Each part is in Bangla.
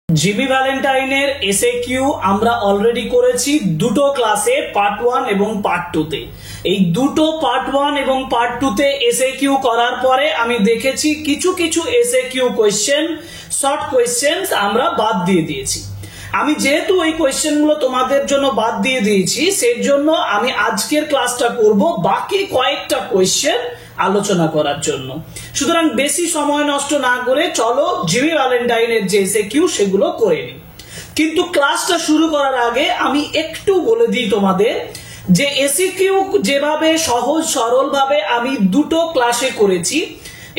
জিমি ভ্যালেন্টাইনের এসএকিউ আমরা অলরেডি করেছি দুটো ক্লাসে, পার্ট 1 এবং পার্ট 2 তে। এই দুটো পার্ট 1 এবং পার্ট 2 তে এসএকিউ করার পরে আমি দেখেছি কিছু কিছু এসএকিউ কোয়েশ্চেন, শর্ট কোয়েশ্চেন্স আমরা বাদ দিয়ে দিয়েছি। আমি যেহেতু এই কোয়েশ্চেনগুলো তোমাদের জন্য বাদ দিয়ে দিয়েছি, সেই জন্য আমি আজকের ক্লাসটা করব বাকি কয়েকটা কোয়েশ্চেন আলোচনা করার জন্য। সুতরাং বেশি সময় নষ্ট না করে চলো জিমি ভ্যালেন্টাইনের যে এসএকিউ সেগুলো করে নিই। কিন্তু ক্লাসটা শুরু করার আগে আমি একটু বলে দিই তোমাদের যে এসএকিউ যেভাবে সহজ সরল ভাবে আমি দুটো ক্লাসে করেছি,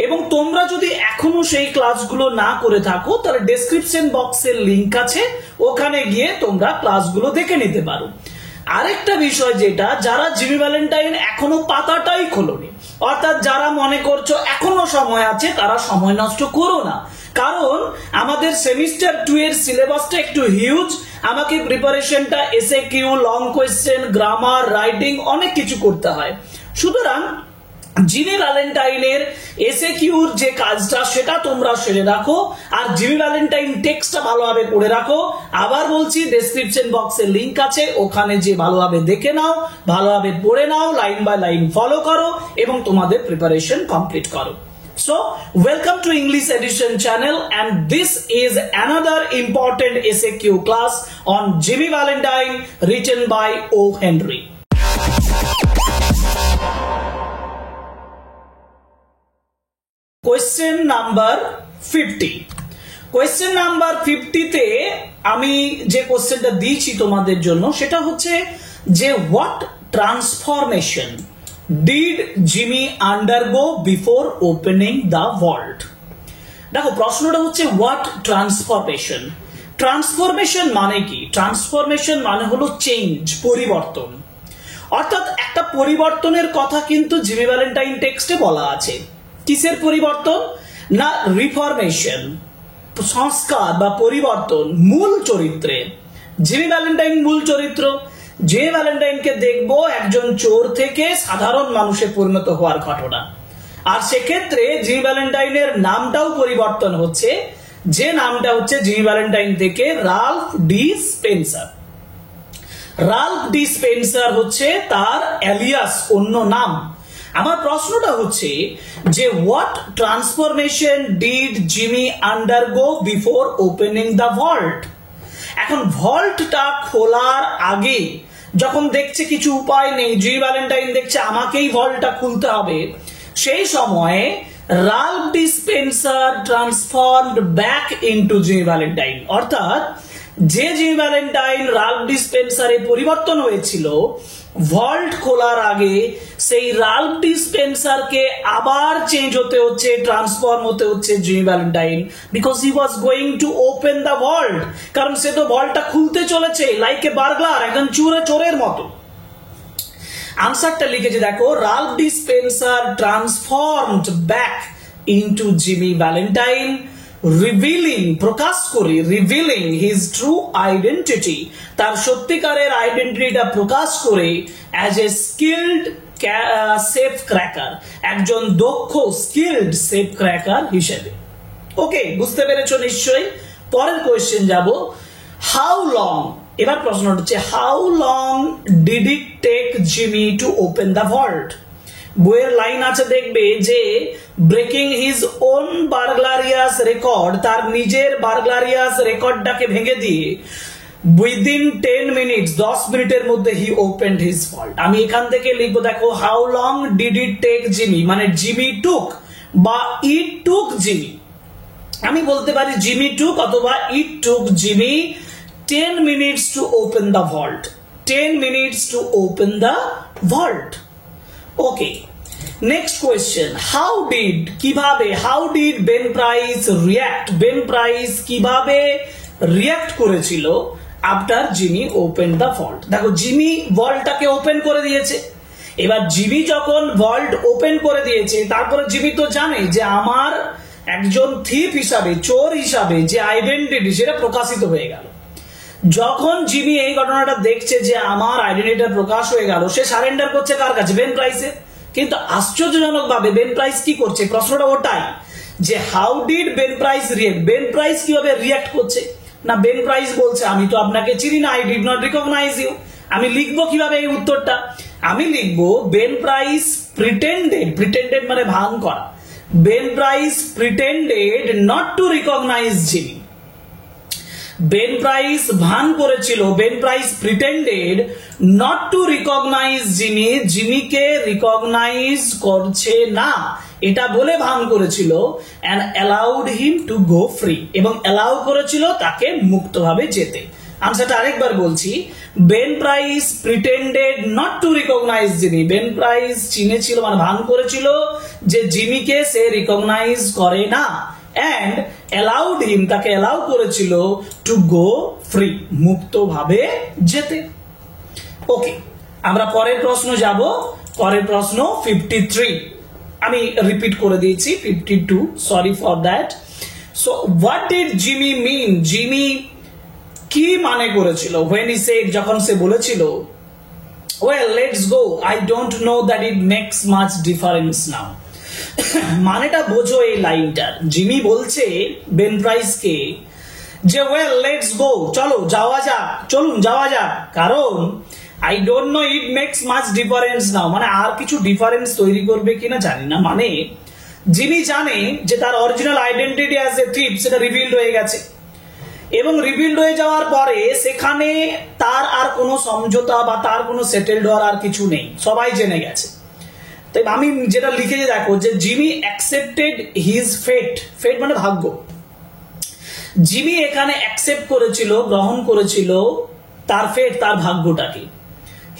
এবং তোমরা যদি এখনো সেই ক্লাসগুলো না করে থাকো তাহলে ডেসক্রিপশন বক্সের লিংক আছে, ওখানে গিয়ে তোমরা ক্লাসগুলো দেখে নিতে পারো। আরেকটা বিষয় যেটা, যারা জিমি ভ্যালেন্টাইন এখনো পাতাটাই খোলোনি, অর্থাৎ যারা মনে করছো এখনো সময় আছে, তারা সময় নষ্ট করো না। কারণ আমাদের সেমিস্টার 2 এর সিলেবাসটা একটু হিউজ, আমাকে প্রিপারেশনটা SAQ, long question, grammar, writing অনেক কিছু করতে হয়। সুতরাং জিমি ভ্যালেন্টাইনের এসএকিউর যে কাজটা সেটা তোমরা সেরে রাখো, আর জিমি ভ্যালেন্টাইন টেক্সটটা ভালোভাবে পড়ে রাখো। আবার বলছি, ডেসক্রিপশন বক্সে লিংক আছে, ওখানে যে ভালোভাবে দেখে নাও, ভালোভাবে পড়ে নাও, লাইন বাই লাইন ফলো করো এবং তোমাদের প্রিপারেশন কমপ্লিট করো। So, welcome to English Edition channel, and this is another important SAQ class on Jimmy Valentine written by O. Henry. Question number 50. Question number 50 তে আমি যে কোশ্চেনটা দিয়েছি তোমাদের জন্য সেটা হচ্ছে যে what transformation did Jimmy undergo before opening the vault? দেখো প্রশ্নটা হচ্ছে what transformation. ট্রান্সফরমেশন মানে কি? ট্রান্সফরমেশন মানে হলো চেঞ্জ, পরিবর্তন। অর্থাৎ একটা পরিবর্তনের কথা কিন্তু জিমি ভ্যালেন্টাইন টেক্সটে বলা আছে। কিসের পরিবর্তন? না রিফরমেশন, সংস্কার বা পরিবর্তন মূল চরিত্রে। জিমি ভ্যালেন্টাইন মূল চরিত্র। জিমি ভ্যালেন্টাইনকে দেখবো একজন চোর থেকে সাধারণ মানুষে পরিণত হওয়ার ঘটনা, আর সেক্ষেত্রে জিমি ভ্যালেন্টাইনের নামটাও পরিবর্তন হচ্ছে, যে নামটা হচ্ছে জিমি ভ্যালেন্টাইন থেকে Ralph D Spencer. Ralph D Spencer হচ্ছে তার এলিয়াস, অন্য নাম। আমার প্রশ্নটা হচ্ছে যে what transformation did Jimmy undergo before opening the vault? এখন ভল্টটা খোলার আগে যখন দেখছে কিছু উপায় নেই, জিমি ভ্যালেন্টাইন দেখছে আমাকেই ভল্টটা খুলতে হবে, সেই সময়ে Ralph D Spencer transformed back into Jimmy Valentine. অর্থাৎ যে জিমি ভ্যালেন্টাইন রাল্ফ ডি স্পেন্সারে পরিবর্তন হয়েছিল ভল্ট খোলার আগে, সেই রাল্ফ ডি স্পেন্সারকে আবার চেঞ্জ হতে হচ্ছে, ট্রান্সফর্ম হতে হচ্ছে Jimmy Valentine, because he was going to open the vault. কারণ সে তো ভল্টটা খুলতে চলেছে, লাইক এ বার্গলার, একজন চোরের মতো। আনসারটা লিখেছে দেখো, Ralph D Spencer transformed back into Jimmy Valentine, revealing, প্রকাশ করে, রিভিলিং হিজ ট্রু আইডেন্টিটি, তার সত্যিকারের আইডেন্টিটিটা প্রকাশ করে, as a skilled safe cracker, একজন দক্ষ স্কিলড সেফ ক্র্যাকার হিসেবে। ওকে, বুঝতে পেরেছো নিশ্চয়ই। পরের কোয়েশ্চেন যাব, হাউ লং। এবার প্রশ্ন হচ্ছে how long did it take Jimmy to open the vault? বইয়ের লাইন আছে, দেখবে যে breaking his own burglarious record, তার নিজের বার্গলারিয়াস রেকর্ডটাকে ভেঙে দিয়ে উইদিন 10 মিনিটস, 10 মিনিটের মধ্যে হি ওপেনড হিজ ভল্ট। আমি এখান থেকে লিখবো দেখো, how long did it take Jimmy, মানে জিমি টুক বা ইট টুক জিমি। আমি বলতে পারি জিমি টুক অথবা ইট টুক Jimmy 10 minutes to open the vault. 10 minutes to open the vault. Okay. Next question. কিভাবে how did Ben Price react? Ben Price কিভাবে react করেছিল after Jimmy opened the vault? দেখো জিমি ভল্টটাকে ওপেন করে দিয়েছে। এবার জিমি যখন ভল্ট ওপেন করে দিয়েছে, তারপরে জিমি তো জানে যে আমার একজন থিপ হিসাবে, চোর হিসাবে যে আইডেন্টিটি সেটা প্রকাশিত হয়ে গেল। যখন জিমি এই ঘটনাটা দেখছে যে আমার আইডেন্টিটি প্রকাশ হয়ে গেল, সে সারেন্ডার করছে কার কাছে? বেন প্রাইসে। কিন্তু আশ্চর্যজনক ভাবে বেন প্রাইস কি করছে? প্রশ্নটা ওটাই যে how did Ben price react, Ben price কিভাবে রিয়েক্ট করছে? না বেন প্রাইস বলছে আমি তো আপনাকে চিনি না, I did not recognise you. আমি লিখবো কিভাবে এই উত্তরটা? আমি লিখবো বেন প্রাইস প্রিটেন্ডেড, প্রিটেন্ডেড মানে ভান করা, Ben Price pretended not to recognise Jimmy. Ben Price ভান করেছিল, Ben Price pretended not to recognise Jimmy, জিমিকে রিকগনাইজ করছে না এটা বলে ভান করেছিল, and allowed him to go free, এবং অ্যালাউ করেছিল তাকে মুক্তভাবে যেতে। আনসারটা আরেকবার বলছি, Ben Price pretended not to recognise Jimmy, Ben Price চিনেছিল মানে ভান করেছিল যে জিমিকে সে রিকগনাইজ করে না, and allowed him তাকে অ্যালাউ করেছিল to go free মুক্তভাবে যেতে। ওকে, আমরা পরের প্রশ্ন যাব। পরের প্রশ্ন 53, আমি রিপিট করে দিয়েছি 52, sorry for that. So what did Jimmy mean, Jimmy কি মানে করেছিল when he said, যখন সে বলেছিল well let's go, I don't know that it makes much difference now। মানেটা বোঝো এই লাইনটার। জিমি বলছে বেন প্রাইসকে যে ওয়েল লেটস গো, চলো যাওয়া যাক, চলুন যাওয়া যাক, কারণ I don't know it makes much difference now, মানে আর কিছু ডিফারেন্স তৈরি করবে কিনা জানি না। মানে জিমি জানে যে তার অরিজিনাল আইডেন্টিটি অ্যাজ এ থিপ সেটা রিভিলড হয়ে গেছে, এবং রিভিলড হয়ে যাওয়ার পরে সেখানে তার আর কোনো সমঝোতা বা তার কোনো সেটেলড হওয়ার আর কিছু নেই, সবাই জেনে গেছে। তাই আমি যেটা লিখেছি দেখো, যে জিমি অ্যাকসেপ্টেড হিজ ফেট, ফেট মানে ভাগ্য। জিমি এখানে অ্যাকসেপ্ট করেছিল, গ্রহণ করেছিল তার ফেট, তার ভাগ্যটাকে।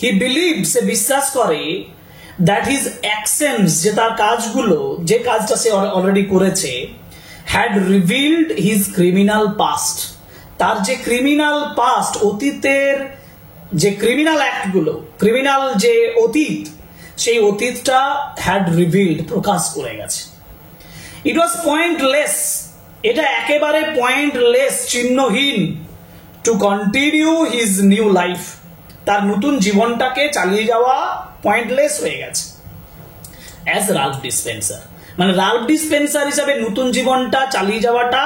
হি বিলিভ, সে বিশ্বাস করে, দ্যাট হিজ অ্যাকশনস, যে তার কাজগুলো, যে কাজটা সে অলরেডি করেছে, had revealed his criminal past, তার যে ক্রিমিনাল পাস্ট, অতীতের যে ক্রিমিনাল অ্যাক্টগুলো, ক্রিমিনাল যে অতীত, সেই অতীতটা হ্যাড রিভিলড, প্রকাশ করে গেছে। ইট ওয়াজ পয়েন্টলেস, এটা একেবারে পয়েন্টলেস, চিহ্নহীন, to continue his new life, তার নতুন জীবনটাকে চালিয়ে যাওয়া পয়েন্টলেস হয়ে গেছে। অ্যাজ রাল্ফ ডিসপেন্সার, মানে রাল্ফ ডিসপেন্সার হিসাবে নতুন জীবনটা চালিয়ে যাওয়াটা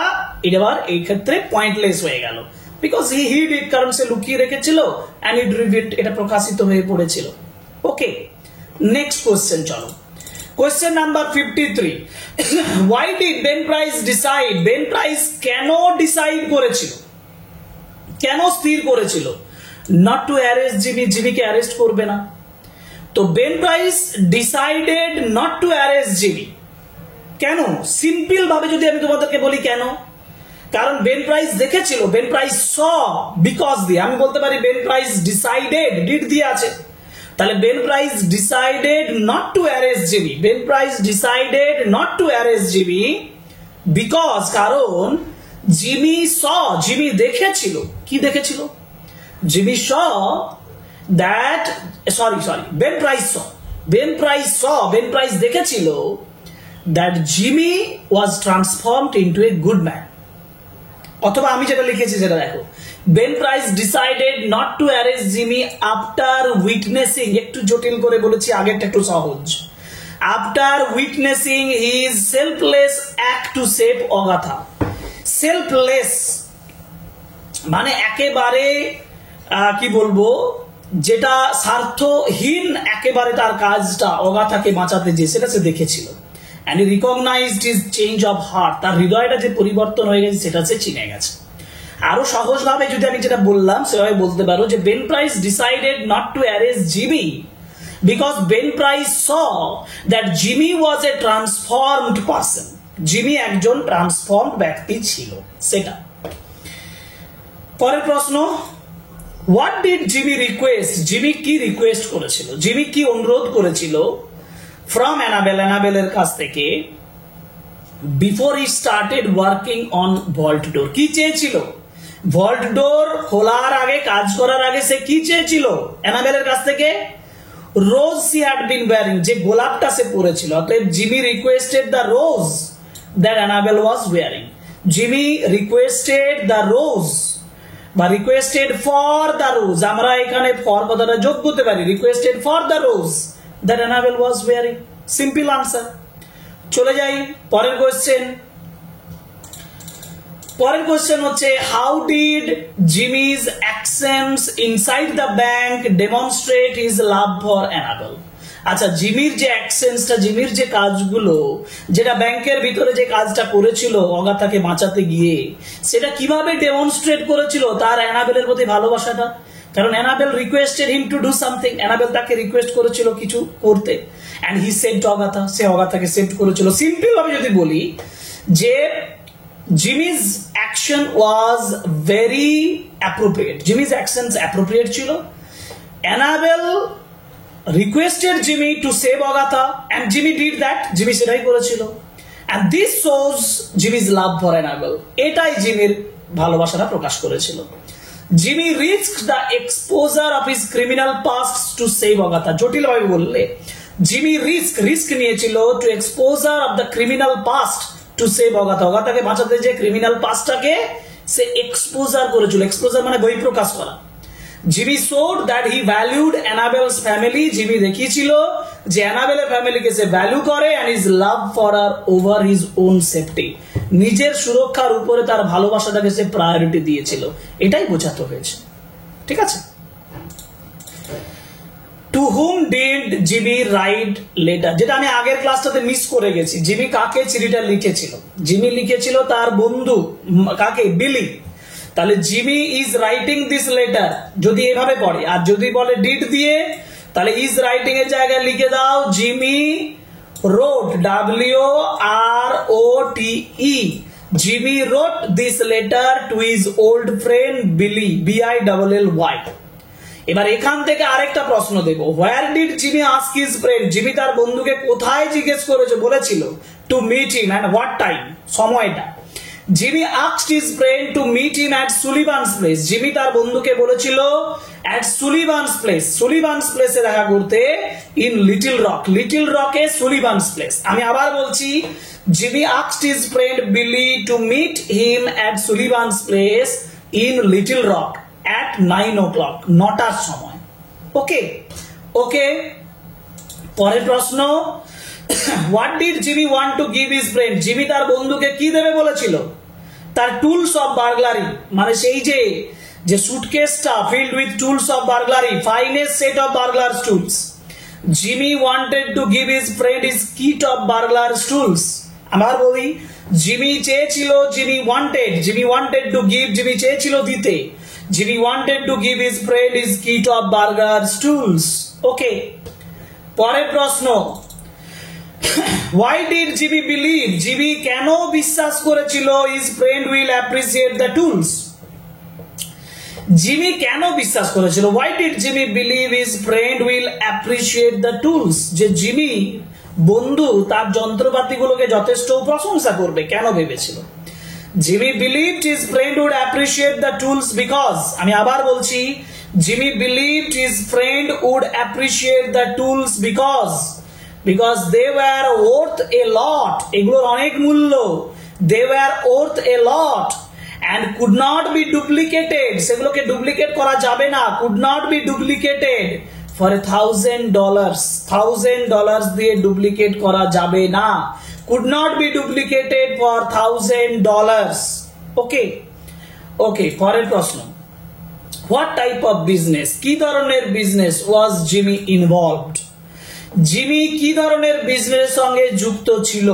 এবার এই ক্ষেত্রে পয়েন্টলেস হয়ে গেল, বিকজ হি হিড ইট, কারণ সে লুকিয়ে রেখেছিল, অ্যান্ড ইট রিভিলড, এটা প্রকাশিত হয়ে পড়েছিল। ওকে, নেক্সট কোয়েশ্চেন চলো। Question number 53, why did Ben Price decide, Ben Price কেন ডিসাইড করেছিল, কেন স্থির করেছিল নট টু অ্যারেস্ট জিমি, জিমিকে অ্যারেস্ট করবে না? তো Ben Price decided not to arrest Jimmy, কেন? সিম্পল ভাবে যদি আমি তোমাদেরকে বলি কেন, কারণ বেন প্রাইস দেখেছিল, বেন প্রাইস স, বিকজ দিয়ে আমি বলতে পারি বেন প্রাইস ডিসাইডেড, ডিড দিয়ে আছে, তাহলে Ben Price decided not to arrest Jimmy, Ben Price decided not to arrest Jimmy because, কারণ জিমি স, জিমি দেখেছিল, কি দেখেছিল? Jimmy saw that, Ben Price saw, Ben Price দেখেছিল that Jimmy was transformed into a good man। অথবা আমি যেটা লিখেছি সেটা দেখো, Ben Price decided not to arrest Jimmy after witnessing, একটু জটিল করে বলেছি, আগেরটা একটু সহজ, after witnessing his selfless act to save অগাথা। Selfless মানে একেবারে কি বলবো, যেটা স্বার্থহীন একেবারে তার কাজটা, অগাথাকে বাঁচাতে যে, সেটা সে দেখেছিল। and he recognized his change of heart, তার হৃদয়টা যে পরিবর্তন হয়ে গেছে সেটা সে চিনে গেছে। আরো সহজভাবে যদি আমি যেটা বললাম সেভাবে বলতে পারো যে Ben Price decided not to arrest Jimmy because Ben Price saw that Jimmy was A transformed person, Jimmy একজন ট্রান্সফর্মড ব্যক্তি ছিল, সেটা। পরের প্রশ্ন, what did Jimmy request, Jimmy কি রিকোয়েস্ট করেছিল, জিমি কি অনুরোধ করেছিল from Annabelle, অ্যানাবেলের কাছ থেকে, before he started working on vault door, কি চেয়েছিল? ভল্ট ডোর খোলার আগে, কাজ করার আগে সে কি চেয়েছিল অ্যানাবেলের কাছ থেকে? রোজ she had been wearing, যে গোলাপটা সে পরেছিল। অতএব Jimmy requested the rose that Annabelle was wearing, Jimmy requested the rose বা রিকোয়েস্টেড ফর দ্য রোজ, আমরা এখানে ফর কথাটা যোগ করতে পারি, requested for the rose that Annabelle was wearing, simple answer। চলে যাই পরের কোয়েশ্চেন, পরের কোশ্চেন হচ্ছে how did Jimmy's actions inside the bank demonstrate his love for Annabel. আচ্ছা, জিমির যে অ্যাকশনসটা, জিমির যে কাজগুলো, যেটা ব্যাংকের ভিতরে যে কাজটা করেছিল অগাথাকে বাঁচাতে গিয়ে, সেটা কিভাবে ডেমনস্ট্রেট করেছিল তার অ্যানাবেলের প্রতি ভালোবাসাটা। কারণ Annabel requested him to do something, Annabel তাকে রিকোয়েস্ট করেছিল কিছু করতে, অ্যান্ড হি সেভড অগাথা, সে অগাথাকে সেভ করেছিল। সিম্পল ভাবে যদি বলি যে Jimmy's action was very appropriate, Jimmy's actions appropriate ছিল, Annabel requested Jimmy to save Agatha and Jimmy did that, Jimmy সেটাই করেছিল, and this shows Jimmy's love for Annabelle, এটাই জিমির ভালোবাসাটা প্রকাশ করেছিল। Jimmy risked the exposure of his criminal past to save Agatha, জটিল ভাবে বললে জিমি রিস্ক নিয়েছিল to exposure of the criminal past to save Agatha, অগাথাকে বাঁচাতে যে ক্রিমিনাল পাস্টটাকে সে এক্সপোজার করেছিল, এক্সপোজার মানে বহিঃপ্রকাশ করা। Jimmy showed that he valued Annabelle's family, Jimmy দেখিয়েছিল যে অ্যানাবেলের ফ্যামিলিকে সে ভ্যালু করে, and his love for her over his own safety, নিজের সুরক্ষার উপরে তার ভালোবাসাটাকে সে প্রায়োরিটি দিয়েছিল, এটাই বোঝাতে হয়েছে। ঠিক আছে, to whom did Jimmy write letter, যেটা আমি আগের ক্লাসটাতে মিস করে গেছি। জিমি কাকে চিঠিটা লিখেছিল? জিমি লিখেছিল তার বন্ধু, কাকে? বিলি। তাহলে Jimmy is writing this letter যদি এভাবে পড়ে, আর যদি বলে ডিড দিয়ে, তাহলে ইজ রাইটিং এর জায়গায় লিখে দাও Jimmy wrote, WROTE, Jimmy wrote this letter to his old friend Billy, BILLY। এবার এখান থেকে আরেকটা প্রশ্ন দেব, where did Jimmy ask his friend, Jimmy তার বন্ধুকে কোথায় জিজ্ঞেস করেছে বলেছিল? To meet him and what time, সময়টা। Jimmy asked his friend to meet him at Sullivan's place, Jimmy তার বন্ধুকে বলেছিল অ্যাট সুলিভানস প্লেস, সুলিভানস প্লেসে দেখা করতে, ইন লিটল রক, লিটল রকে সুলিভানস প্লেস। আমি আবার বলছি, Jimmy asked his friend Billy to meet him at Sullivan's place in Little Rock at 9 o'clock, 9টার সময়। ওকে ওকে, পরের প্রশ্ন, what did Jimmy want to give his friend, Jimmy তার বন্ধুকে কি দেবে বলেছিল? তার টুলস অফ বার্গলারি, মানে সেই যে সুটকেসটা filled with tools of burglary, finest set of বার্গলার্স tools. Jimmy wanted to give his friend his kit of বার্গলার্স tools. আমার বলি, জিমি চেয়েছিল, Jimmy wanted to give, Jimmy চেয়েছিল দিতে, Jimmy wanted to give his friend his kit of burglar's tools. Okay. পরের প্রশ্ন, why did Jimmy believe, Jimmy কেন বিশ্বাস করেছিল his friend will appreciate the tools? Jimmy কেন বিশ্বাস করেছিল? why did Jimmy believe his friend will appreciate the tools? যে জিমি বন্ধু তার যন্ত্রপাতিগুলোকে যথেষ্ট প্রশংসা করবে, কেন ভেবেছিল? Jimmy believed his friend would appreciate the tools because, আমি আবার বলছি, Jimmy believed his friend would appreciate the tools because they were worth a lot, এগুলোর অনেক মূল্য, they were worth a lot and could not be duplicated, সেগুলোকে ডুপ্লিকেট করা যাবে না, could not be duplicated for $1,000 দিয়ে ডুপ্লিকেট করা যাবে না, could not be duplicated for $1,000. Okay, okay, পরের প্রশ্ন, what type of business, কি ধরনের business was Jimmy involved? Jimmy কি ধরনের বিজনেস সঙ্গে যুক্ত ছিল?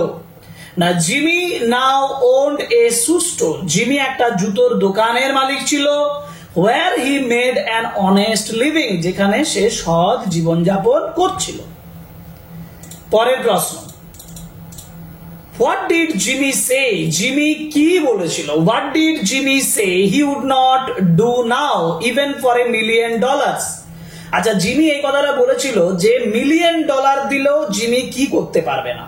না, Jimmy now owned a shoe store, Jimmy একটা জুতোর দোকানের মালিক ছিল, where he made an honest living, যেখানে সে সৎ জীবনযাপন করছিল। পরের প্রশ্ন, what did Jimmy say, Jimmy কি বলেছিল? what did Jimmy say he would not do now even for $1 million? আচ্ছা, জিমি এই কথাটা বলেছিল যে $1 million দিলেও জিমি কি করতে পারবে না।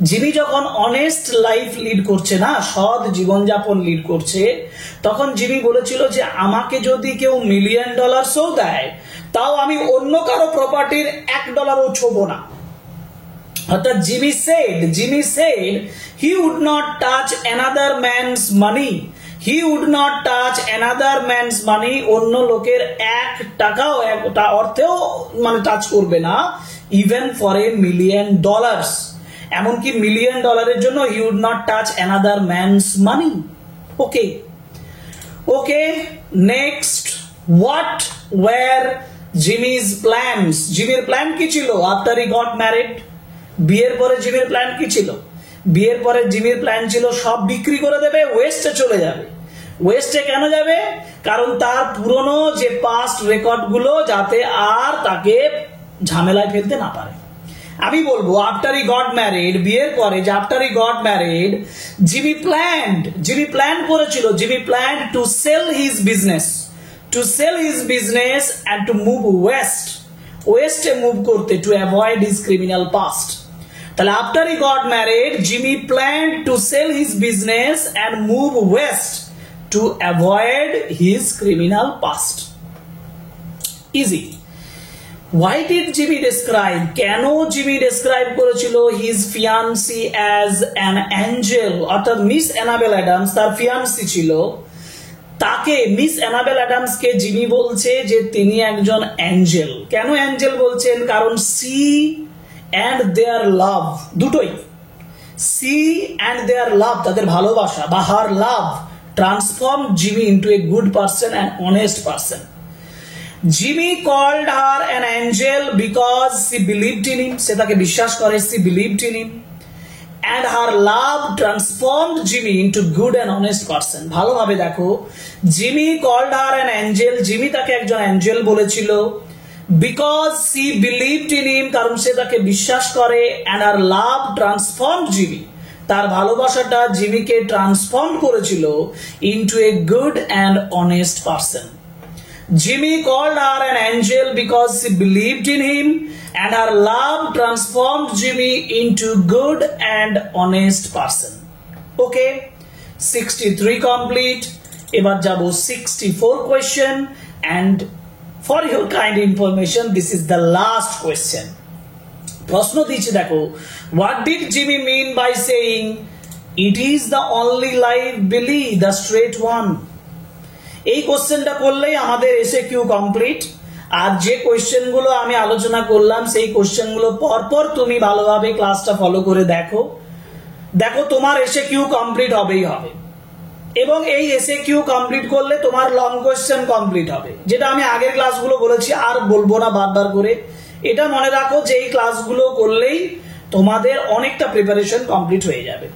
জিমি যখন অনেস্ট লাইফ লিড করছে না, সৎ জীবনযাপন লিড করছে, তখন জিমি বলেছিল যে আমাকে যদি কেউ $1 million দেয়, তাও আমি অন্য কারো প্রপার্টির $1ও ছোবো না। অর্থাৎ Jimmy said he would not touch another man's money, he would not touch another man's money, অন্য লোকের $1 অর্থেও মানে টাচ করবে না, even for $1 million, এমনকি $1 million জন্য he would not touch another man's money. Okay, next, what were Jimmy's plans? Jimmy's plan কি ছিল after he got married? বিয়ের পরে জিমির প্ল্যান কি ছিল? বিয়ের পরে জিমির প্ল্যান ছিল সব বিক্রি করে দেবে, ওয়েস্টে চলে যাবে। ওয়েস্টে কেন যাবে? কারণ তার পুরনো যে পাস্ট রেকর্ড গুলো যাতে আর তাকে ঝামেলায় ফেলতে না পারে। আমি বলবো আফটার হি গট ম্যারিড, বিয়ের পরে যে after he got married, Jimmy plan করেছিল, Jimmy plan to sell his business and to move ওয়েস্টে মুভ করতে, to avoid his criminal past. তাহলে after he got married, Jimmy plan to sell his business and move west to avoid his criminal past. Easy. Why did Jimmy describe? কেন জিমি ডেসক্রাইব করেছিল his fiancee as an angel? অর্থাৎ মিস অ্যানাবেল অ্যাডামস তার ফিয়ান্সি ছিল, তাকে মিস অ্যানাবেল অ্যাডামসকে জিমি বলছে যে তিনি একজন অ্যাঞ্জেল। কেন অ্যাঞ্জেল বলছেন? কারণ সি অ্যান্ড দেয়ার লাভ, দুটোই, সি অ্যান্ড দেয়ার লাভ, তাদের ভালোবাসা বা her love transform Jimmy into a good person and honest person. Jimmy called her an angel because she believed in him. সে তাকে বিশ্বাস করে, she believed in him, and her love transformed Jimmy into good and honest person. ভালোভাবে দেখো, Jimmy called her an angel, Jimmy তাকে একজন অ্যাঞ্জেল বলেছিল, because she believed in him, কারণ সে তাকে বিশ্বাস করে, and her love transformed Jimmy, তার ভালোবাসাটা জিমিকে ট্রান্সফর্ম করেছিল into a good and honest person. Jimmy called her an angel because she believed in him, and her love transformed Jimmy into good and honest person. Okay, 63 complete. এবার যাবো 64 question, and for your kind information, this is the last question. প্রশ্ন দিয়েছে দেখো, what did Jimmy mean by saying it is the only life, Billy, the straight one? এই কোশ্চেনটা করলেই আমাদের এসএকিউ কমপ্লিট। আর যে কোশ্চেনগুলো আমি আলোচনা করলাম সেই কোশ্চেনগুলো পরপর তুমি ভালোভাবে ক্লাসটা ফলো করে দেখো, তোমার এসএকিউ কমপ্লিট হবেই হবে। এবং এই এসএকিউ কমপ্লিট করলে তোমার লং কোশ্চেন কমপ্লিট হবে, যেটা আমি আগের ক্লাসগুলো বলেছি, আর বলবো না বারবার করে। এটা মনে রাখো যে এই ক্লাসগুলো করলেই তোমাদের অনেকটা প্রিপারেশন কমপ্লিট হয়ে যাবে।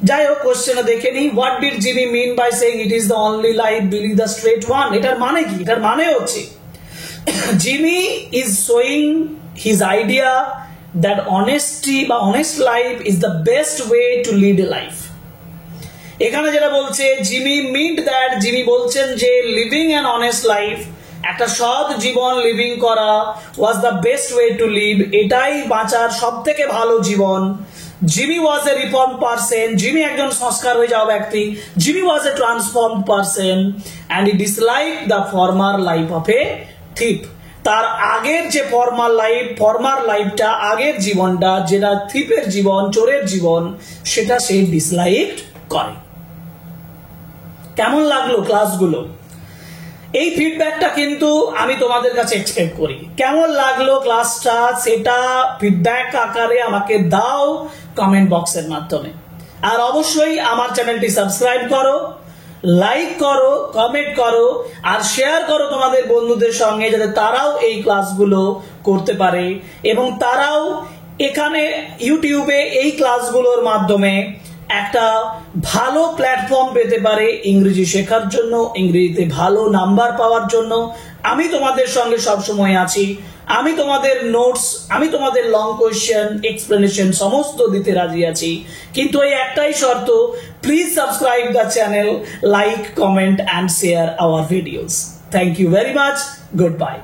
যাই হোক, কোশ্চেনে দেখে নিই, what did Jimmy mean by saying it is the only life, Billy the straight one. এটার মানে কি? এটার মানে হচ্ছে Jimmy is showing his idea that honesty বা honest life is the best way to lead a life. এখানে যেটা বলছে, জিমি মিন্ট দ্যাট, জিমি বলছেন যে লিভিং অ্যান অনেস্ট লাইফ, একটা সৎ জীবন লিভিং করা, was the best way to live, এটাই বাঁচার সব থেকে ভালো জীবন। Jimmy was a reformed person, Jimmy একজন সংস্কার হয়ে যাওয়া ব্যক্তি, Jimmy was a transformed person, and he disliked the former life of a thief. তার আগের যে ফর্মার লাইফটা, আগের জীবনটা যেটা থিপের জীবন, চোরের জীবন, সেটা সে ডিসলাইক করে। কেমন লাগলো ক্লাসগুলো? এই ফিডব্যাকটা কিন্তু আমি তোমাদের কাছে এক্সপেক্ট করি। কেমন লাগলো ক্লাসটা সেটা ফিডব্যাক আকারে আমাকে দাও কমেন্ট বক্সের মাধ্যমে। আর অবশ্যই আমার চ্যানেলটি সাবস্ক্রাইব করো, লাইক করো, কমেন্ট করো, আর শেয়ার করো তোমাদের বন্ধুদের সঙ্গে, যাতে তারাও এই ক্লাসগুলো করতে পারে এবং তারাও এখানে ইউটিউবে এই ক্লাসগুলোর মাধ্যমে একটা ভালো প্ল্যাটফর্ম পেতে পারে ইংরেজি শেখার জন্য, ইংরেজিতে ভালো নাম্বার পাওয়ার জন্য। আমি তোমাদের সঙ্গে সবসময় আছি, আমি তোমাদের নোটস, আমি তোমাদের লং কোয়েশ্চেন, এক্সপ্লেনেশন সমস্ত দিতে রাজি আছি, কিন্তু এই একটাই শর্ত, please subscribe the channel, like, comment and share our videos. Thank you very much, good bye.